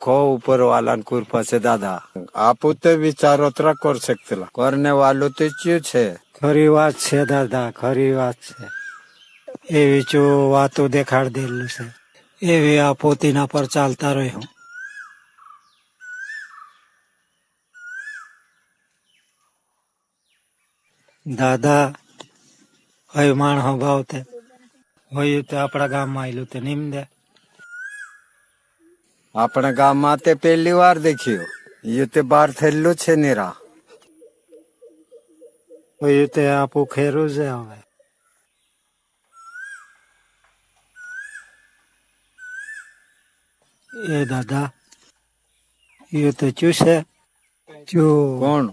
खो ऊपर वाला कृपा से दादा आप ते विचारोत्तरा कर सकते करने वालों तो क्यों छे खरी बात छे दादा खरी बात छे एवी जो वातो देखाड़ देलू छे एवी आ पोतीना पर चालता रह्यो दादा हय माण भावते હોય તો આપણા ગામમાં આવેલું તે નિમ દે अपने गाँव में ते पहली बार देखियो ये ते बार थेलू छे निरा હોય તે આપું ખેરું છે હવે એ દાદા ये तो चूसे जो कौन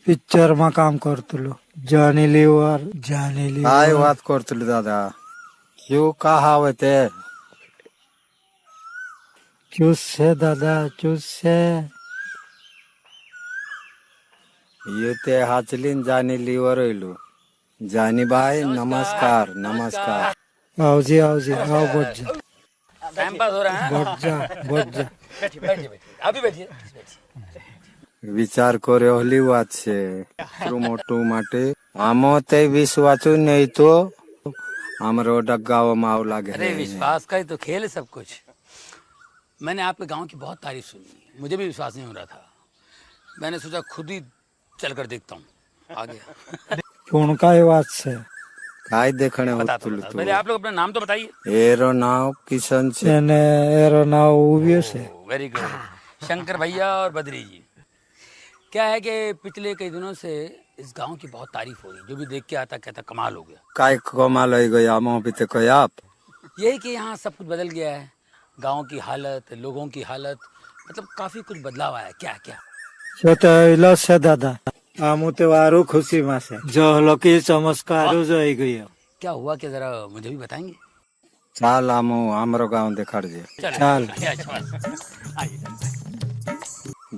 पिक्चर में काम करतलो जानी लीवर काय बात करतलू दादा क्यों कहा ते चूस से दादा चूस से ये ते हाचलीन जानी लीवर होइलू जानी भाई नमस्कार नमस्कार आओ जी आओ बढ़ जा टाइम पास हो रहा है बढ़ जा बैठिए अभी बैठिए विचार करे ओली बात छे मोटू माटे आमो ते विश्वासु नहीं तो हमरो डगाव में आव लागे अरे विश्वास का ही तो खेल है सब कुछ मैंने आपके गांव की बहुत तारीफ सुनी मुझे भी विश्वास नहीं हो रहा था मैंने सोचा खुद ही चलकर देखता हूँ आगे कौन का बात से काय देखने बताता हूँ पहले आप लोग अपना नाम तो बताइए एरो नाव किशन छे એને એરો નાવ ઉભ્યો છે वेरी गुड शंकर भैया और बद्री जी क्या है कि पिछले कई दिनों से इस गांव की बहुत तारीफ हो रही जो भी देख के आता कहता कमाल हो गया काय कमाल हो गया मो भी ते कोई आप यही कि यहाँ सब कुछ बदल गया है गांव की हालत लोगों की हालत मतलब काफी कुछ बदलाव आया क्या क्या જો તો એલો છે દાદા આમું તો વારું ખુશી માં છે જો લોકી ચમત્કારો જોઈ ગયો क्या हुआ क्या जरा मुझे भी बताएंगे चाल आमो हमरो गांव देखाड़ दे ચાલ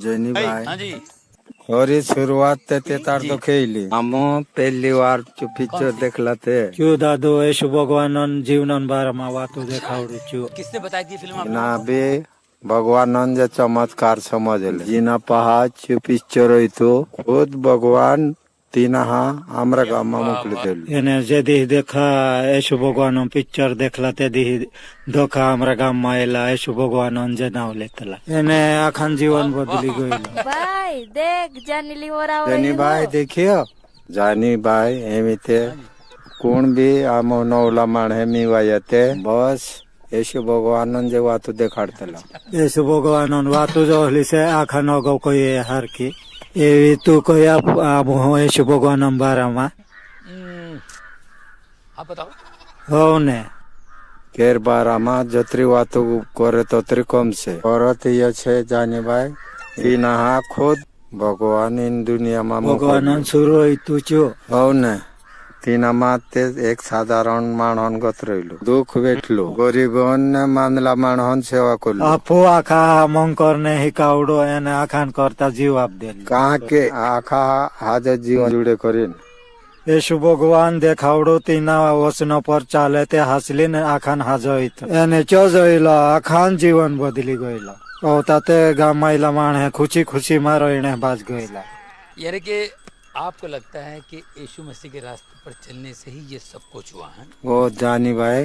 जनी भाई हाँ जी और ये शुरुआत ते तार तो खेली हमो पहली बार जो पिक्चर देखला थे જો દાદો యేసు ભગવાનન જીવનન બારામાં વાતો દેખાવડું છું किसने बताई थी फिल्म आपको? ना बे भगवान जे चमत्कार समझ ले जीना पहाड़ पिक्चर हुई तो खुद भगवान तीना हमरा गाँव में मोकली देल એને જે દી દેખા యేసు ભગવાનનો પિક્ચર देखला તે દી ધોખા हमरा ગામમાં આયેલા యేసు ભગવાનન જે નાવ લેતલા એને આખાન જીવન બદલી ગયેલું भाई देख जानी लीवर आओ जनी भाई देखियो जानी भाई एमिते कौन भी आमो नौला माण हेमी वायते बस येशु भगवान जे वातो देखाड़तला యేసు ભગવાનન વાતો જોહલી છે આખા નગો કોઈ હરકી એવી તું કોઈ આપ యేసు ભગવાનન બારામાં आप बताओ હોવ ને केर बारामा जतरी वातो करे तोतरी कम से औरत ये छे जानी भाई तीना खुद भगवान इन दुनिया में ભગવાનન સુરો તું છો हो ने तीना माते एक साधारण मानहन गत रहिलो दुख वेठलो गरीबन ने मानला मानहन सेवा करलो આપો આખા મંકર ને હિકાવડો એને આખાન કરતા જીવ આપ દે कहाँ के आखा हाजर जीवन जुड़े करीन యేసు ભગવાન દેખાવડો તેના વચન પર ચાલે તે હાસલી ને આખાન હાજર એને ચો જોઈલો આખાન જીવન બદલી ગયેલો ઓ તાતે ગામાઈલા માણે ખુશી ખુશી માં રહીને બાજ ગયેલા यानी कि आपको लगता है कि यीशु मसीह के रास्ते पर चलने से ही ये सब कुछ हुआ है वो जानी भाई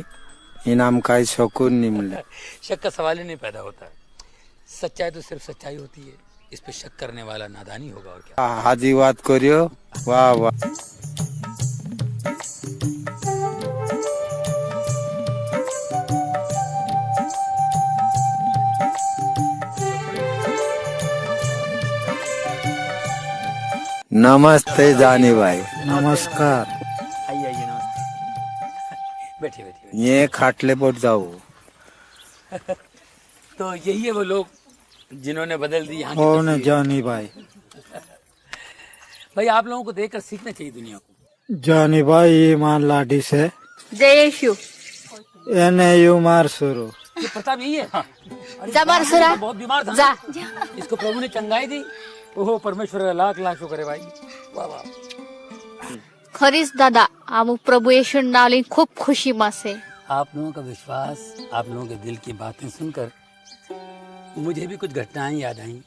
इनाम का शकुन नहीं मिले शक का सवाल ही नहीं पैदा होता सच्चाई तो सिर्फ सच्चाई होती है इस पे शक करने वाला नादानी होगा और क्या हाजी बात करियो वाह वाह नमस्ते जानी भाई નમસ્કાર आइए आइए नमस्ते बैठिए बैठिए ये खाटले पर जाओ तो यही है वो लोग जिन्होंने बदल दी यहाँ की હોવ ને तस्वीर। જાની ભાઈ भाई आप लोगों को देखकर सीखना चाहिए दुनिया को જાની ભાઈ એ માર લાડી છે जय यीशु એને યુ માર સુરો ये प्रताप यही है जा मार सुरा बहुत बीमार था जा इसको प्रभु ने चंगाई दी ओहो परमेश्वर का लाख लाख शुक्र है भाई वाह वाह खरीच दादा आमु प्रभु येशू नाली खूब खुशी में से आप लोगों का विश्वास आप लोगों के दिल की बातें सुनकर मुझे भी कुछ घटनाएं याद आई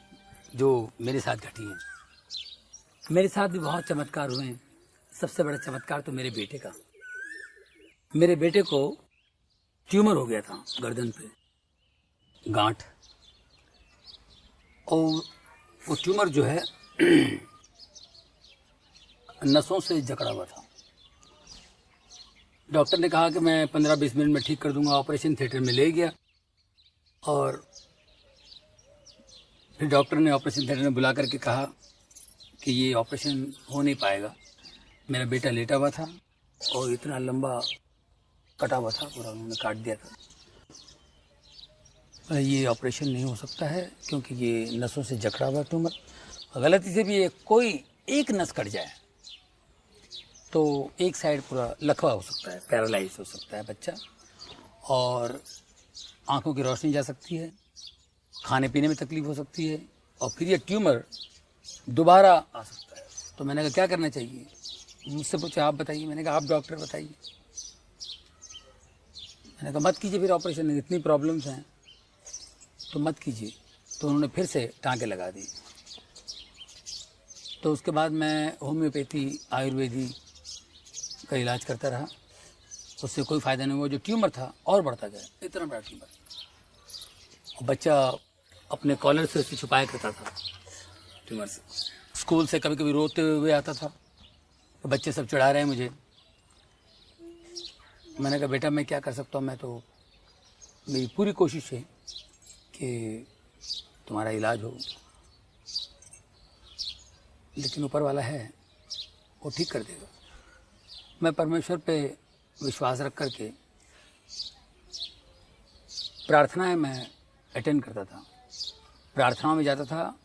जो मेरे साथ घटी हैं। मेरे साथ भी बहुत चमत्कार हुए हैं। सबसे बड़ा चमत्कार तो मेरे बेटे का। मेरे बेटे को ट्यूमर हो गया था गर्दन पे, गांठ, और वो ट्यूमर जो है नसों से जकड़ा हुआ था। डॉक्टर ने कहा कि मैं 15-20 मिनट में ठीक कर दूंगा। ऑपरेशन थिएटर में ले गया और फिर डॉक्टर ने ऑपरेशन थिएटर में बुला करके कहा कि ये ऑपरेशन हो नहीं पाएगा। मेरा बेटा लेटा हुआ था और इतना लंबा कटा हुआ था, पूरा उन्होंने काट दिया था। ये ऑपरेशन नहीं हो सकता है क्योंकि ये नसों से जकड़ा हुआ ट्यूमर, गलती से भी कोई एक नस कट जाए तो एक साइड पूरा लकवा हो सकता है, पैरालाइज हो सकता है बच्चा, और आंखों की रोशनी जा सकती है, खाने पीने में तकलीफ हो सकती है, और फिर ये ट्यूमर दोबारा आ सकता है। तो मैंने कहा क्या करना चाहिए? मुझसे पूछे आप बताइए। मैंने कहा आप डॉक्टर बताइए। मैंने कहा मत कीजिए फिर ऑपरेशन, इतनी प्रॉब्लम्स हैं तो मत कीजिए। तो उन्होंने फिर से टाँके लगा दी। तो उसके बाद मैं होम्योपैथी, आयुर्वेदी का इलाज करता रहा, उससे कोई फ़ायदा नहीं हुआ। जो ट्यूमर था और बढ़ता गया, इतना बड़ा ट्यूमर, और बच्चा अपने कॉलर से उसे छुपाया करता था ट्यूमर से। स्कूल से कभी कभी रोते हुए आता था, तो बच्चे सब चिढ़ा रहे हैं मुझे। मैंने कहा बेटा मैं क्या कर सकता हूँ, मैं तो, मेरी पूरी कोशिश है कि तुम्हारा इलाज हो, लेकिन ऊपर वाला है वो ठीक कर देगा। मैं परमेश्वर पे विश्वास रख करके प्रार्थनाएं मैं अटेंड करता था। प्रार्थनाओं में जाता था,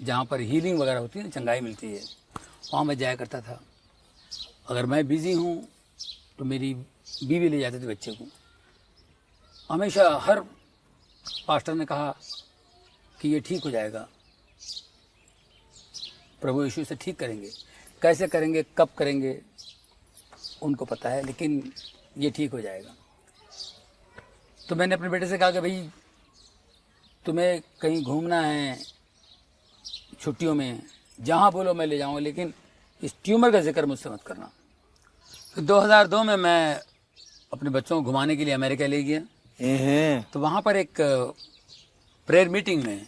जहाँ पर हीलिंग वगैरह होती है ना, चंगाई मिलती है, वहाँ मैं जाया करता था। अगर मैं बिज़ी हूँ तो मेरी बीवी ले जाती थी बच्चे को। हमेशा हर पास्टर ने कहा कि ये ठीक हो जाएगा, प्रभु यीशु से ठीक करेंगे। कैसे करेंगे, कब करेंगे, उनको पता है, लेकिन ये ठीक हो जाएगा। तो मैंने अपने बेटे से कहा कि भाई तुम्हें कहीं घूमना है छुट्टियों में, जहाँ बोलो मैं ले जाऊँगा, लेकिन इस ट्यूमर का जिक्र मुझसे मत करना। तो 2002 में मैं अपने बच्चों को घुमाने के लिए अमेरिका ले गया। तो वहाँ पर एक प्रेयर मीटिंग में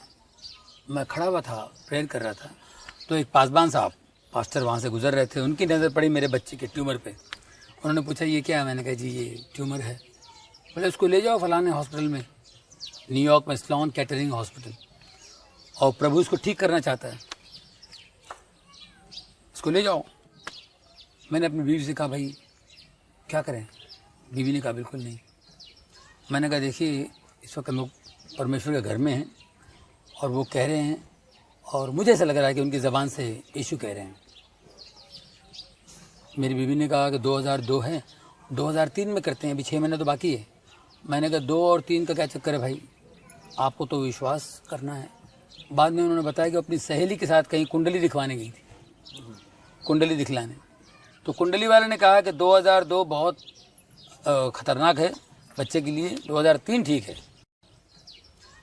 मैं खड़ा हुआ था, प्रेयर कर रहा था। तो एक पासबान साहब, पास्टर, वहाँ से गुजर रहे थे। उनकी नज़र पड़ी मेरे बच्चे के ट्यूमर पे। उन्होंने पूछा ये क्या है? मैंने कहा जी ये ट्यूमर है। बोले उसको ले जाओ फलाने हॉस्पिटल में, न्यूयॉर्क में स्लोन कैटरिंग हॉस्पिटल, और प्रभु इसको ठीक करना चाहता है, इसको ले जाओ। मैंने अपनी बीवी से कहा भाई क्या करें? बीवी ने कहा बिल्कुल नहीं। मैंने कहा देखिए इस वक्त हम लोग परमेश्वर के घर में हैं और वो कह रहे हैं, और मुझे ऐसा लग रहा है कि उनकी ज़बान से यीशु कह रहे हैं। मेरी बीवी ने कहा कि 2002 है, 2003 में करते हैं, अभी 6 महीने तो बाकी है। मैंने कहा 2 और 3 का क्या चक्कर है भाई, आपको तो विश्वास करना है। बाद में उन्होंने बताया कि अपनी सहेली के साथ कहीं कुंडली दिखवाने गई थी, कुंडली दिखलाने। तो कुंडली वाले ने कहा कि 2002 बहुत ख़तरनाक है बच्चे के लिए, 2003 ठीक है।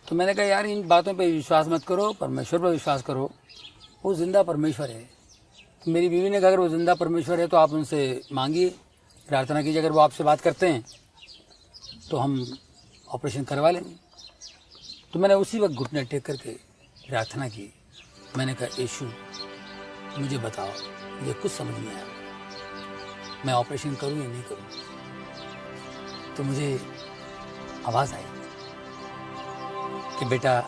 तो मैंने कहा यार इन बातों पे विश्वास मत करो, परमेश्वर पर विश्वास करो, वो जिंदा परमेश्वर है। तो मेरी बीवी ने कहा अगर वो जिंदा परमेश्वर है तो आप उनसे मांगिए, प्रार्थना कीजिए, अगर वो आपसे बात करते हैं तो हम ऑपरेशन करवा लेंगे। तो मैंने उसी वक्त घुटने टेक करके प्रार्थना की। मैंने कहा यीशु मुझे बताओ, मुझे कुछ समझ नहीं आया, मैं ऑपरेशन करूँ या नहीं करूँ। तो मुझे आवाज़ आई कि बेटा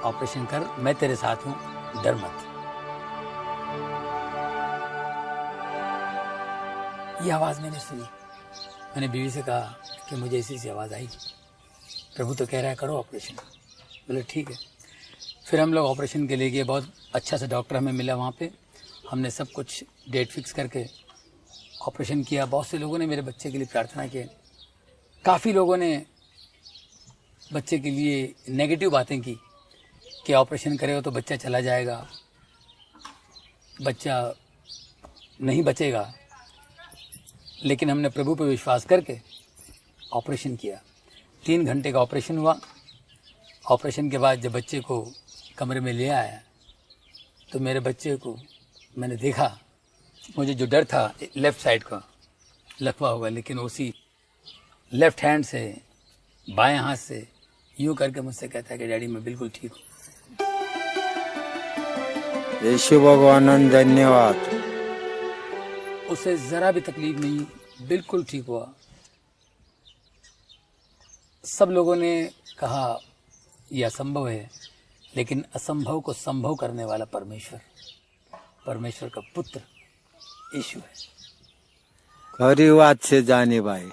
ऑपरेशन कर, मैं तेरे साथ हूँ, डर मत। ये आवाज़ मैंने सुनी। मैंने बीवी से कहा कि मुझे इसी से आवाज़ आई, प्रभु तो कह रहा है करो ऑपरेशन। बोले ठीक है। फिर हम लोग ऑपरेशन के लिए गए। बहुत अच्छा सा डॉक्टर हमें मिला वहाँ पे। हमने सब कुछ डेट फिक्स करके ऑपरेशन किया। बहुत से लोगों ने मेरे बच्चे के लिए प्रार्थना की। काफ़ी लोगों ने बच्चे के लिए नेगेटिव बातें की कि ऑपरेशन करेगा तो बच्चा चला जाएगा, बच्चा नहीं बचेगा। लेकिन हमने प्रभु पर विश्वास करके ऑपरेशन किया। 3 घंटे का ऑपरेशन हुआ ऑपरेशन के बाद जब बच्चे को कमरे में ले आया तो मेरे बच्चे को मैंने देखा, मुझे जो डर था लेफ्ट साइड का लकवा होगा, लेकिन उसी लेफ्ट हैंड से बाएं हाथ से यूं करके मुझसे कहता है कि डैडी मैं बिल्कुल ठीक हूँ। यीशु भगवान धन्यवाद। उसे जरा भी तकलीफ नहीं, बिल्कुल ठीक हुआ। सब लोगों ने कहा यह असंभव है, लेकिन असंभव को संभव करने वाला परमेश्वर, परमेश्वर का पुत्र यीशु है। खरी बात से जानी भाई,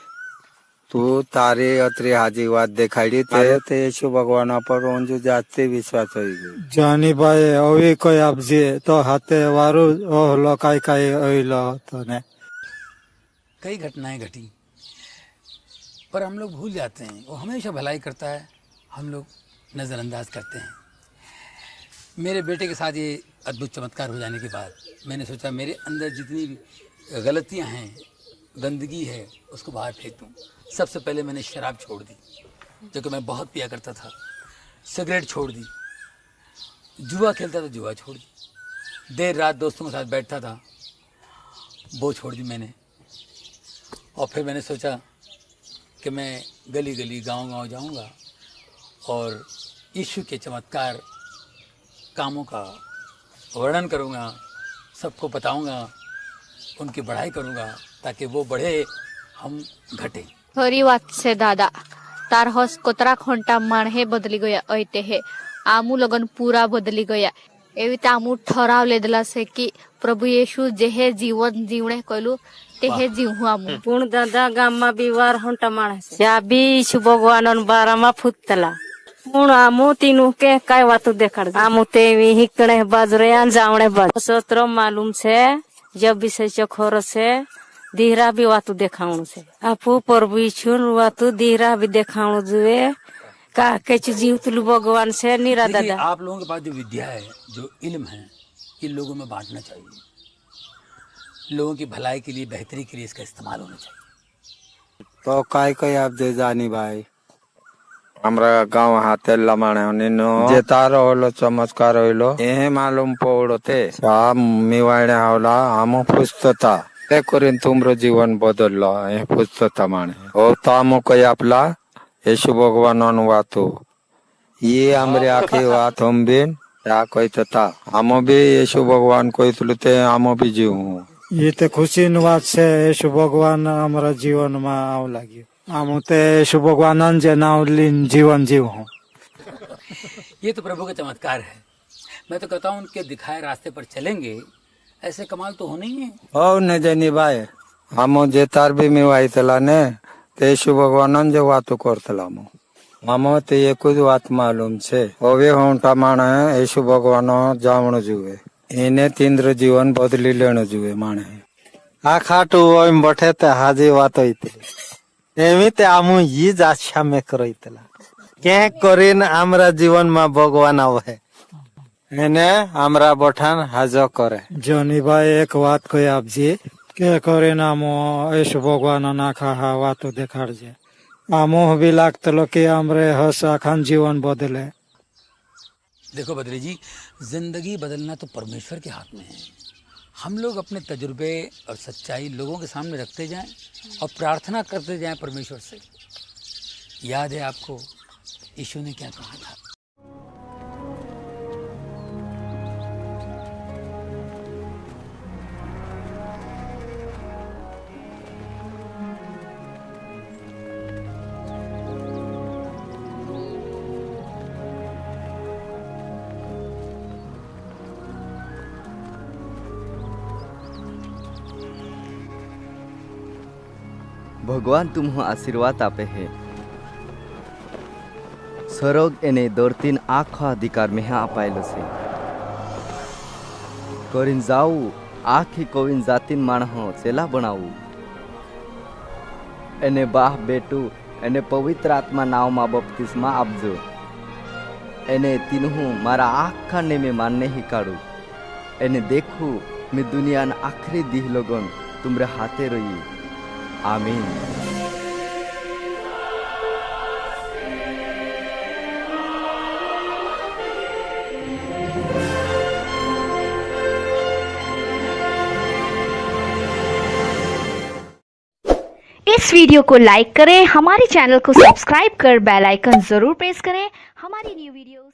तू तारे अत्री हाजी बात देखाड़ी ते यीशु भगवान पर ऊंजू जाते विश्वास हो गई। जानी भाई अभी कोई आप जी तो हाथे वारू ओहलो काय ओइलो तो ने कई घटनाएं घटी, पर हम लोग भूल जाते हैं। वो हमेशा भलाई करता है, हम लोग नज़रअंदाज करते हैं। मेरे बेटे के साथ ये अद्भुत चमत्कार हो जाने के बाद मैंने सोचा मेरे अंदर जितनी भी गलतियां हैं, गंदगी है, उसको बाहर फेंक दूँ। सबसे पहले मैंने शराब छोड़ दी, जो कि मैं बहुत पिया करता था। सिगरेट छोड़ दी, जुआ खेलता था, जुआ छोड़ दी, देर रात दोस्तों के साथ बैठता था, वो छोड़ दी मैंने। और फिर मैंने सोचा कि मैं गली गली गांव-गांव जाऊंगा और यीशु के चमत्कार कामों का वर्णन करूंगा, सबको बताऊंगा, उनकी बढ़ाई करूंगा, ताकि वो बढ़े, हम घटे। खरी बात से दादा, तार हस कोतरा घंटा माणे बदली गया ऐते है आमू लगन पूरा बदली गया। एवी आमू ठराव लेदला से कि प्रभु येशू जेहे जीवन जीवणे कहलू तेहे जीवू आमू। पुण दादा गाममा बीवार हंटा माणस जाबी ईशु भगवान बारामा फुतला पुण आमू तीनू के काय वातु देखाड़ आमू तेवी हिकणे बाजरे जावणे बाज सत्र मालूम से जब विषय चखोर से धीरा भी वातु देखाउण से आपू प्रभु ईशु वातु धीरा भी देखाउण जुए का केच जीवतलु भगवान से निरा दादा। आप लोगों के पास जो विद्या है, जो इल्म है, ये लोगों में बांटना चाहिए। लोगों की भलाई के लिए, बेहतरी के लिए इसका इस्तेमाल होना चाहिए। तो काय कई आप दे जानी भाई, हमरा गांव हाथे लमाणे निनो जे तारो होलो चमत्कार होलो ए मालूम पड़ोते सा मिवाणे होला हम पुस्तता ते करीन तुमरो जीवन बदललो ए पुस्तता माने ओ तामो कई आपला यीशु भगवान वातो ये हमरे आखी बात हम बिन या कोई तता हम भी यीशु भगवान कोई तुलते हम भी जीवू। ये तो खुशी बात से यीशु भगवान हमारा जीवन में आव लगी। हम तो यीशु भगवान जे नाव जीवन जीव हूँ। ये तो प्रभु का चमत्कार है। मैं तो कहता हूँ उनके दिखाए रास्ते पर चलेंगे, ऐसे कमाल तो होने ही है। ओ न जनी भाई हम जे तार भी मिवाई तला ने ते यीशु भगवान जे वातो करतला हम ते ये कुछ बात मालूम छे ओवे होंटा माणे यीशु भगवान जावण जुए इने तीन्द्र जीवन बदली लेण जुए माणे आ खाटू ओम बठे ते हाजी वातो एमिते आमु ये जाछा में करइतला के करिन हमरा जीवन में भगवान आवे एने हमरा बठान हाजो करे। जोनी भाई एक बात कोई आप जी के करिन आमो यीशु भगवान ना खा वातो देखाड़ जे आमो भी लागतलो कि हमरे हस अखान जीवन बदले। देखो बद्री जी, जिंदगी बदलना तो परमेश्वर के हाथ में है। हम लोग अपने तजुर्बे और सच्चाई लोगों के सामने रखते जाएं और प्रार्थना करते जाएं परमेश्वर से। याद है आपको यीशु ने क्या कहा था? भगवान तुम्हें आशीर्वाद आपे है। स्वर्ग एने दौरतीन आखा अधिकार में अपायलो से करिन जाऊ आखी कोविन जातिन मानहो चेला बनाऊ एने बाह बेटू एने पवित्र आत्मा नाव मा बपतिस्मा आपजो एने तीनों मारा आखा ने में मानने ही काड़ू एने देखू मैं दुनिया न आखिरी दिह लोगन तुमरे हाथे रही। आमीन। इस वीडियो को लाइक करें, हमारे चैनल को सब्सक्राइब कर बेल आइकन जरूर प्रेस करें हमारी न्यू वीडियोस